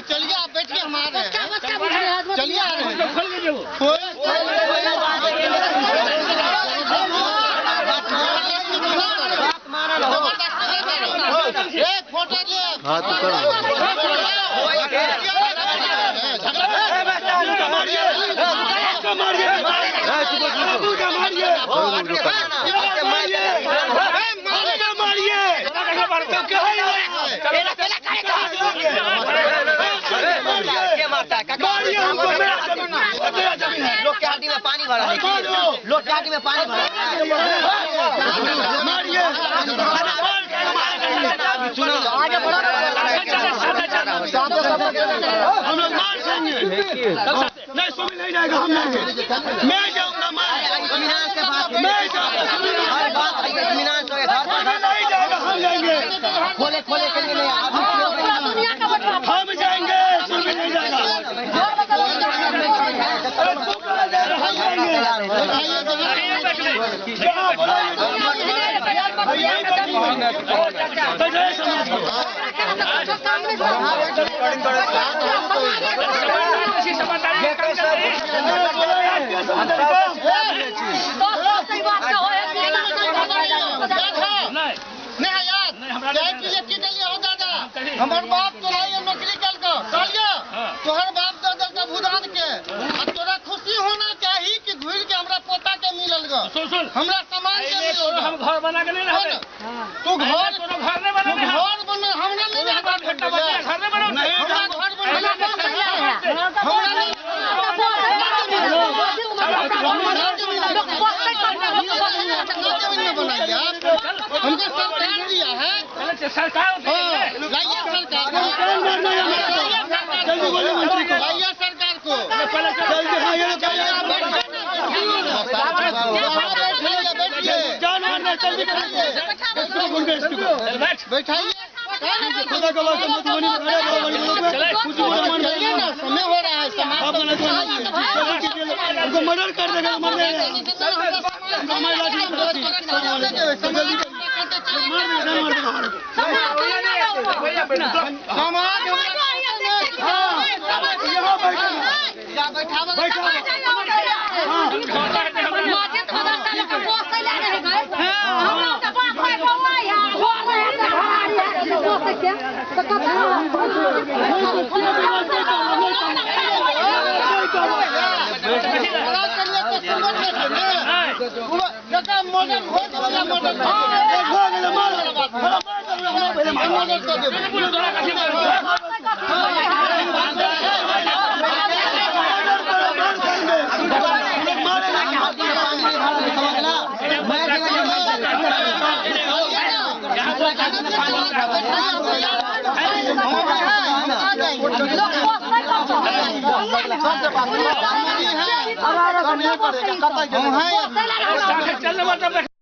चलिए आप बैठिए, हमारे चलिए आ रहे हैं। फोटो हाँ तो करो लोग के हाथी में पानी भरा है, लोग के हाथी में पानी भरा है। आगे बढ़ो, हम लोग मार देंगे। नहीं सुमित नहीं जाएगा, हम लेंगे। मैं जाऊंगा, इत्मीनान से बात, मैं जाऊंगा, हर बात इत्मीनान से घर पर नहीं जाएगा, हम लेंगे। खोले खोले के लिए हम जाएंगे, सुमित नहीं जाएगा। हमार बाप तोरा नौकरी कल तोहर बाप दल का भूदान के तोरा खुशी होना चाहिए कि घूर के हमरा पोता के मिलल ग। हमरा सामान के मिलल, हम घर बना के नहीं रहते। तू घर नहीं बना, घर बना हमरा नहीं रहता, घर नहीं बना, हमरा घर बना हमको सरकार दिया है, सरकार लाइए सरकार को बैठाइए। समय हो रहा है, मर्डर कर देगा, चलने मतलब